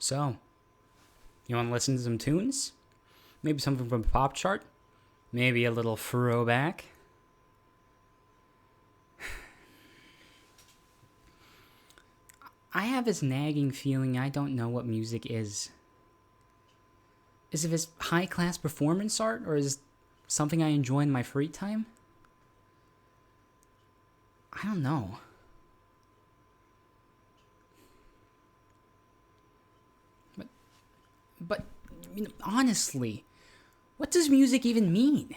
So, you want to listen to some tunes? Maybe something from a pop chart? Maybe a little throwback? I have this nagging feeling I don't know what music is. Is it this high-class performance art, or is it something I enjoy in my free time? I don't know. But honestly, what does music even mean?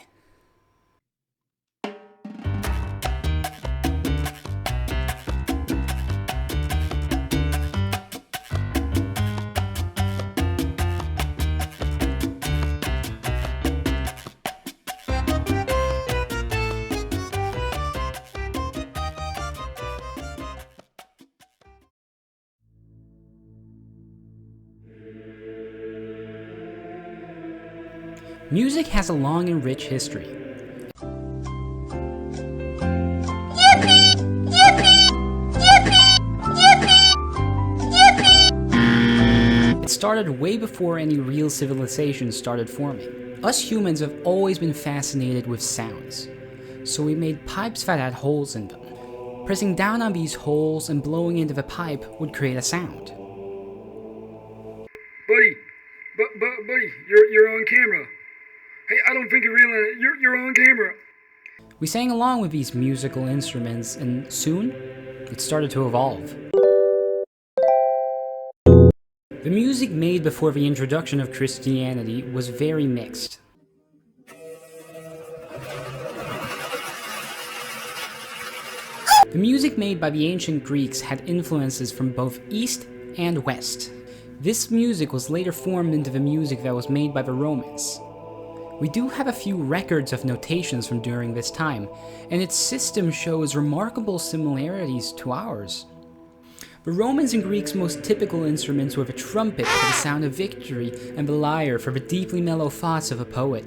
Music has a long and rich history. It started way before any real civilization started forming. Us humans have always been fascinated with sounds, so we made pipes that had holes in them. Pressing down on these holes and blowing into the pipe would create a sound. Buddy, you're on camera. Hey, I don't think you realize you're on camera. We sang along with these musical instruments, and soon, it started to evolve. The music made before the introduction of Christianity was very mixed. The music made by the ancient Greeks had influences from both East and West. This music was later formed into the music that was made by the Romans. We do have a few records of notations from during this time, and its system shows remarkable similarities to ours. The Romans and Greeks' most typical instruments were the trumpet for the sound of victory and the lyre for the deeply mellow thoughts of a poet.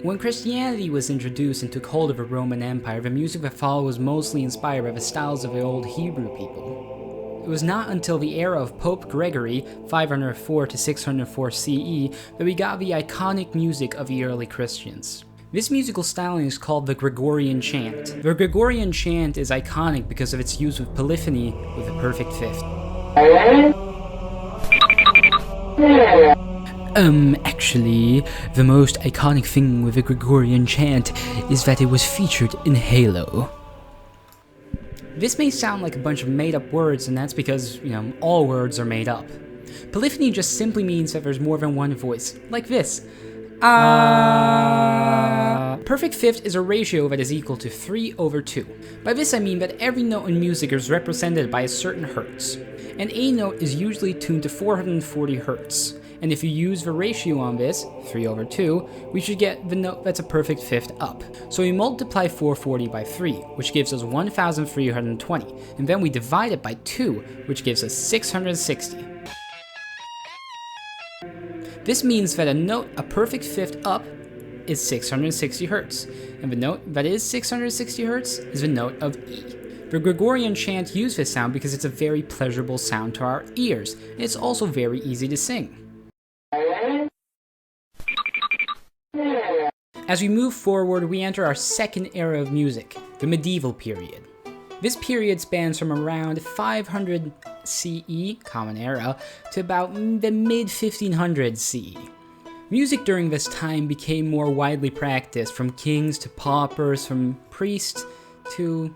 When Christianity was introduced and took hold of the Roman Empire, the music that followed was mostly inspired by the styles of the old Hebrew people. It was not until the era of Pope Gregory, 504 to 604 CE, that we got the iconic music of the early Christians. This musical styling is called the Gregorian chant. The Gregorian chant is iconic because of its use of polyphony with a perfect fifth. Actually, the most iconic thing with the Gregorian chant is that it was featured in Halo. This may sound like a bunch of made-up words, and that's because, all words are made up. Polyphony just simply means that there's more than one voice, like this. Perfect fifth is a ratio that is equal to 3/2. By this I mean that every note in music is represented by a certain hertz. An A note is usually tuned to 440 hertz. And if you use the ratio on this, 3/2, we should get the note that's a perfect fifth up. So we multiply 440 by 3, which gives us 1320, and then we divide it by 2, which gives us 660. This means that a note a perfect fifth up is 660 hertz, and the note that is 660 hertz is the note of E. The Gregorian chant used this sound because it's a very pleasurable sound to our ears, and it's also very easy to sing. As we move forward, we enter our second era of music, the medieval period. This period spans from around 500 CE, Common Era, to about the mid-1500s CE. Music during this time became more widely practiced, from kings to paupers, from priests to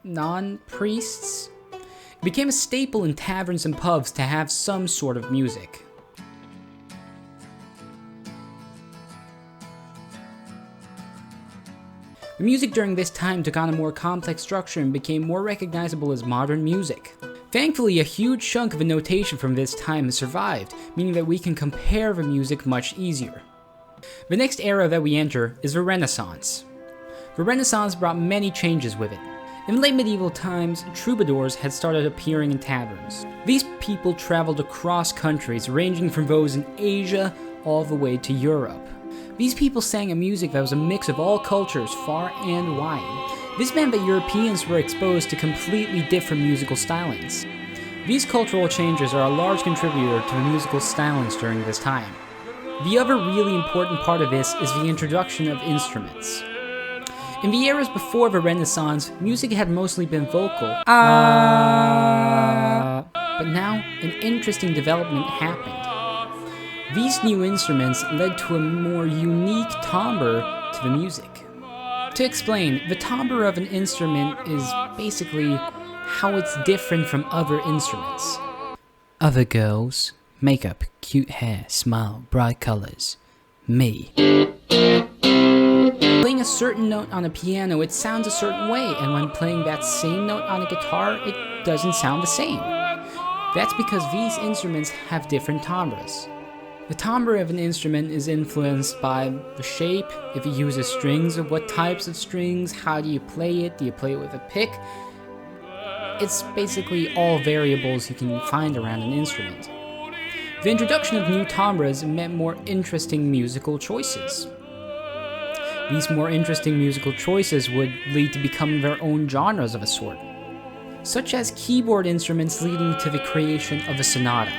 non-priests. It became a staple in taverns and pubs to have some sort of music. The music during this time took on a more complex structure and became more recognizable as modern music. Thankfully, a huge chunk of the notation from this time has survived, meaning that we can compare the music much easier. The next era that we enter is the Renaissance. The Renaissance brought many changes with it. In late medieval times, troubadours had started appearing in taverns. These people traveled across countries, ranging from those in Asia all the way to Europe. These people sang a music that was a mix of all cultures, far and wide. This meant that Europeans were exposed to completely different musical stylings. These cultural changes are a large contributor to the musical stylings during this time. The other really important part of this is the introduction of instruments. In the eras before the Renaissance, music had mostly been vocal. But now, an interesting development happened. These new instruments led to a more unique timbre to the music. To explain, the timbre of an instrument is basically how it's different from other instruments. Other girls, makeup, cute hair, smile, bright colors. Me. Playing a certain note on a piano, it sounds a certain way, and when playing that same note on a guitar, it doesn't sound the same. That's because these instruments have different timbres. The timbre of an instrument is influenced by the shape, if it uses strings, or what types of strings, how do you play it, do you play it with a pick? It's basically all variables you can find around an instrument. The introduction of new timbres meant more interesting musical choices. These more interesting musical choices would lead to becoming their own genres of a sort, such as keyboard instruments leading to the creation of a sonata.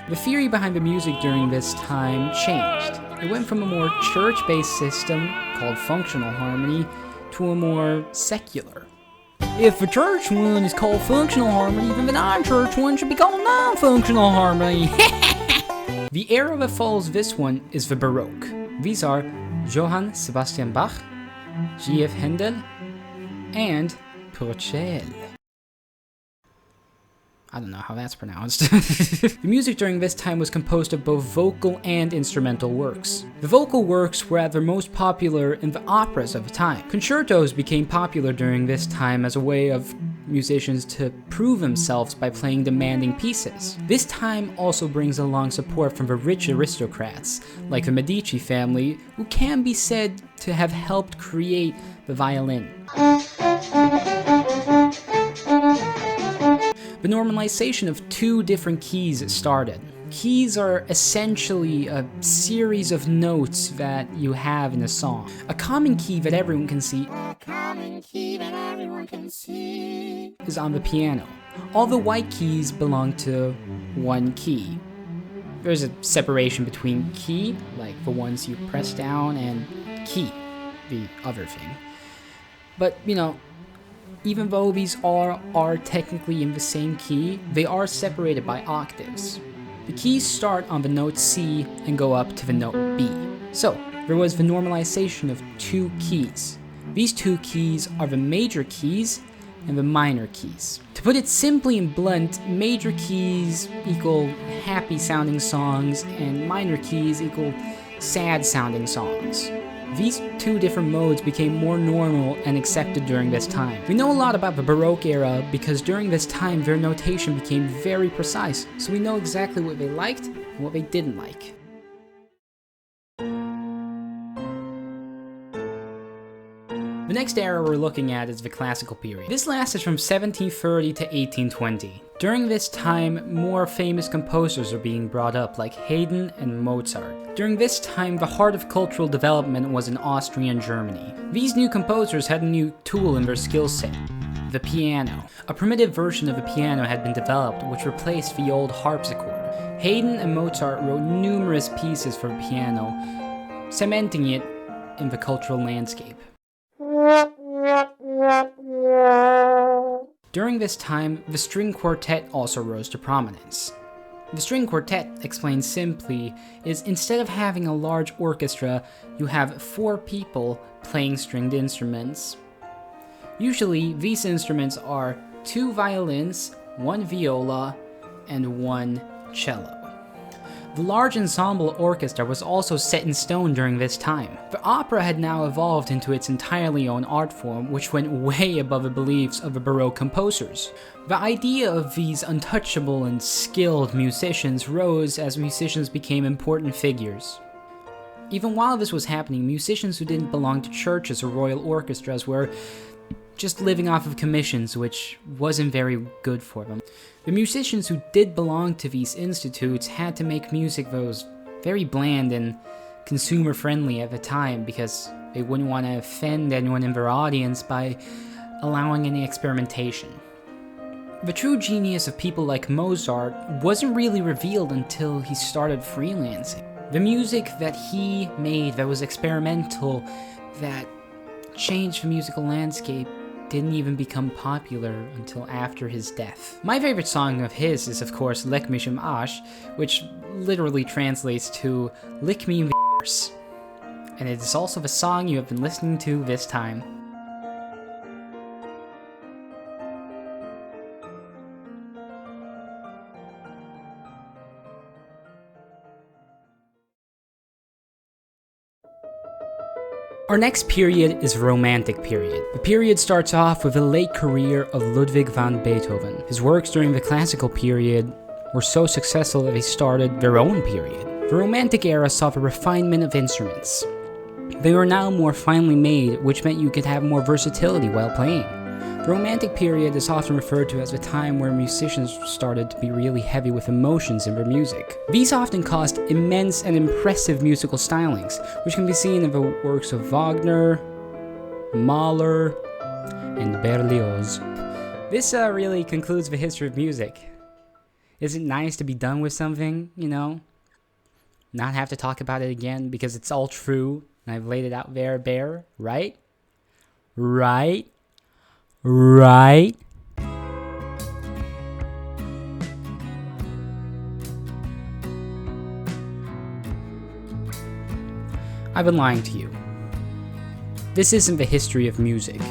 The theory behind the music during this time changed. It went from a more church-based system, called functional harmony, to a more secular. If the church one is called functional harmony, then the non-church one should be called non-functional harmony. The era that follows this one is the Baroque. These are Johann Sebastian Bach, J.F. Handel, and Purcell. I don't know how that's pronounced. The music during this time was composed of both vocal and instrumental works. The vocal works were at their most popular in the operas of the time. Concertos became popular during this time as a way of musicians to prove themselves by playing demanding pieces. This time also brings along support from the rich aristocrats, like the Medici family, who can be said to have helped create the violin. The normalization of two different keys started. Keys are essentially a series of notes that you have in a song. A common key that everyone can see is on the piano. All the white keys belong to one key. There's a separation between key, like the ones you press down, and key, the other thing. But, even though these are technically in the same key, they are separated by octaves. The keys start on the note C and go up to the note B. So, there was the normalization of two keys. These two keys are the major keys and the minor keys. To put it simply and blunt, major keys equal happy sounding songs and minor keys equal sad sounding songs. These two different modes became more normal and accepted during this time. We know a lot about the Baroque era because during this time their notation became very precise, so we know exactly what they liked and what they didn't like. The next era we're looking at is the Classical period. This lasted from 1730 to 1820. During this time, more famous composers are being brought up, like Haydn and Mozart. During this time, the heart of cultural development was in Austrian Germany. These new composers had a new tool in their skill set: the piano. A primitive version of the piano had been developed, which replaced the old harpsichord. Haydn and Mozart wrote numerous pieces for the piano, cementing it in the cultural landscape. During this time, the string quartet also rose to prominence. The string quartet, explained simply, is instead of having a large orchestra, you have 4 people playing stringed instruments. Usually, these instruments are 2 violins, 1 viola, and 1 cello. The large ensemble orchestra was also set in stone during this time. The opera had now evolved into its entirely own art form, which went way above the beliefs of the Baroque composers. The idea of these untouchable and skilled musicians rose as musicians became important figures. Even while this was happening, musicians who didn't belong to churches or royal orchestras were just living off of commissions, which wasn't very good for them. The musicians who did belong to these institutes had to make music that was very bland and consumer-friendly at the time because they wouldn't want to offend anyone in their audience by allowing any experimentation. The true genius of people like Mozart wasn't really revealed until he started freelancing. The music that he made that was experimental, that changed the musical landscape, didn't even become popular until after his death. My favorite song of his is of course Leck mich im Arsch, which literally translates to Lick Me in the Arse. And it is also the song you have been listening to this time. Our next period is the Romantic period. The period starts off with the late career of Ludwig van Beethoven. His works during the classical period were so successful that they started their own period. The Romantic era saw the refinement of instruments. They were now more finely made, which meant you could have more versatility while playing. The Romantic period is often referred to as the time where musicians started to be really heavy with emotions in their music. These often caused immense and impressive musical stylings, which can be seen in the works of Wagner, Mahler, and Berlioz. This really concludes the history of music. Isn't it nice to be done with something, you know? Not have to talk about it again because it's all true, and I've laid it out there bare, right? Right? Right? I've been lying to you. This isn't the history of music.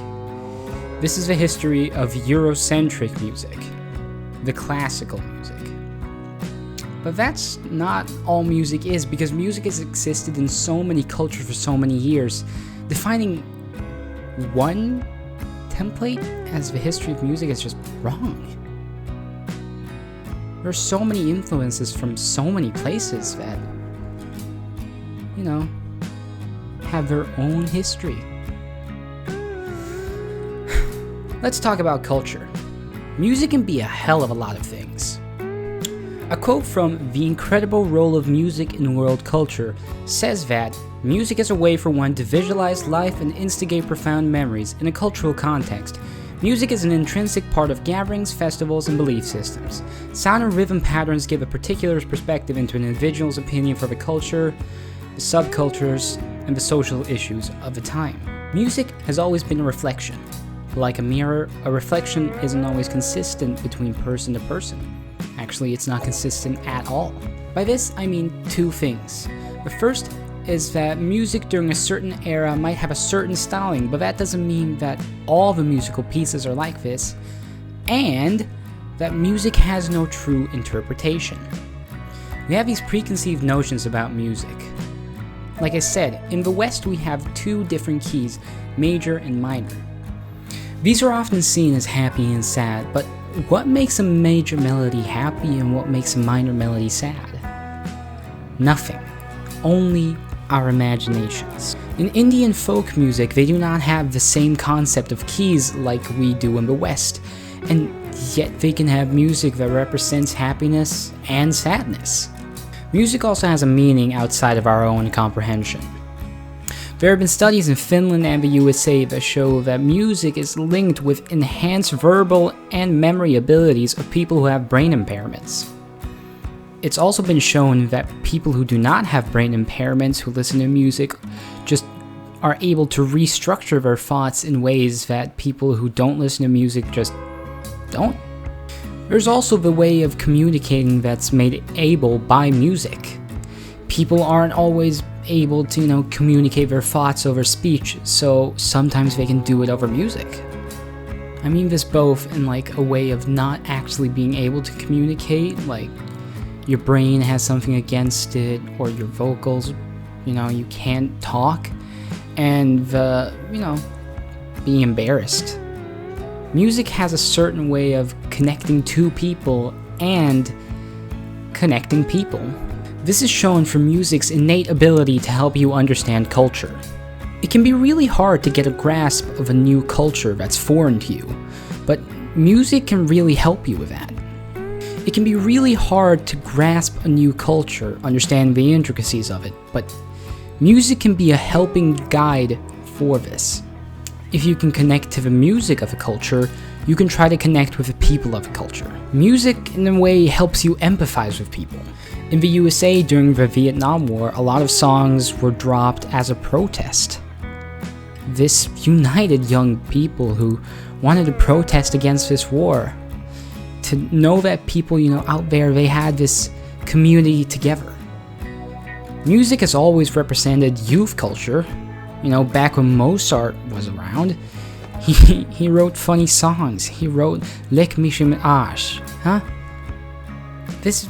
This is the history of Eurocentric music, the classical music. But that's not all music is, because music has existed in so many cultures for so many years. Defining one template as the history of music is just wrong. There are so many influences from so many places that, you know, have their own history. Let's talk about culture. Music can be a hell of a lot of things. A quote from The Incredible Role of Music in World Culture says that music is a way for one to visualize life and instigate profound memories in a cultural context. Music is an intrinsic part of gatherings, festivals, and belief systems. Sound and rhythm patterns give a particular perspective into an individual's opinion for the culture, the subcultures, and the social issues of the time. Music has always been a reflection. Like a mirror, a reflection isn't always consistent between person to person. Actually, it's not consistent at all. By this, I mean two things. The first is that music during a certain era might have a certain styling, but that doesn't mean that all the musical pieces are like this, and that music has no true interpretation. We have these preconceived notions about music. Like I said, in the West we have two different keys, major and minor. These are often seen as happy and sad, but what makes a major melody happy and what makes a minor melody sad? Nothing. Only our imaginations. In Indian folk music, they do not have the same concept of keys like we do in the West, and yet they can have music that represents happiness and sadness. Music also has a meaning outside of our own comprehension. There have been studies in Finland and the USA that show that music is linked with enhanced verbal and memory abilities of people who have brain impairments. It's also been shown that people who do not have brain impairments who listen to music just are able to restructure their thoughts in ways that people who don't listen to music just don't. There's also the way of communicating that's made able by music. People aren't always able to, communicate their thoughts over speech, so sometimes they can do it over music. I mean this both in a way of not actually being able to communicate, like your brain has something against it, or your vocals, you can't talk, and being embarrassed. Music has a certain way of connecting to people and connecting people. This is shown from music's innate ability to help you understand culture. It can be really hard to get a grasp of a new culture that's foreign to you, but music can really help you with that. It can be really hard to grasp a new culture, understand the intricacies of it, but music can be a helping guide for this. If you can connect to the music of a culture, you can try to connect with the people of a culture. Music, in a way, helps you empathize with people. In the USA during the Vietnam War, a lot of songs were dropped as a protest. This united young people who wanted to protest against this war. To know that people, out there, they had this community together. Music has always represented youth culture. Back when Mozart was around, he wrote funny songs. He wrote Leck mich im Arsch. This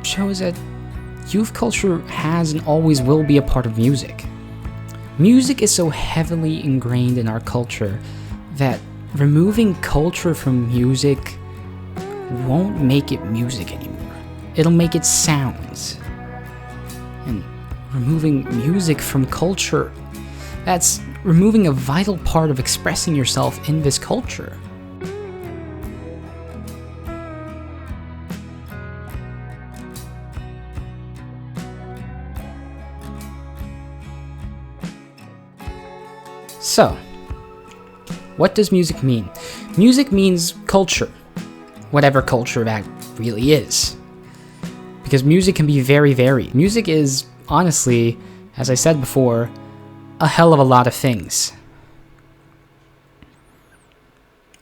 shows that youth culture has and always will be a part of music. Music is so heavily ingrained in our culture that removing culture from music won't make it music anymore. It'll make it sounds. And removing music from culture, that's removing a vital part of expressing yourself in this culture. So, what does music mean? Music means culture, whatever culture that really is. Because music can be very varied. Music is, honestly, as I said before, a hell of a lot of things.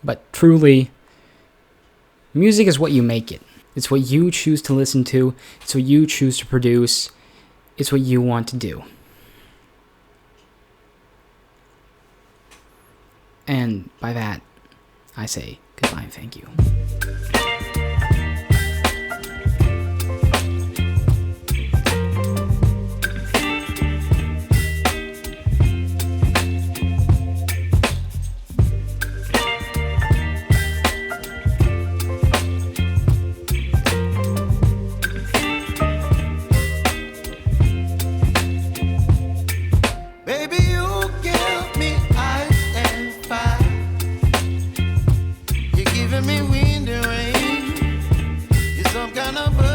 But truly, music is what you make it. It's what you choose to listen to. It's what you choose to produce. It's what you want to do. And by that, I say goodbye and thank you. Baby, you give me ice and fire. You're giving me wind and rain. You're some kind of bird.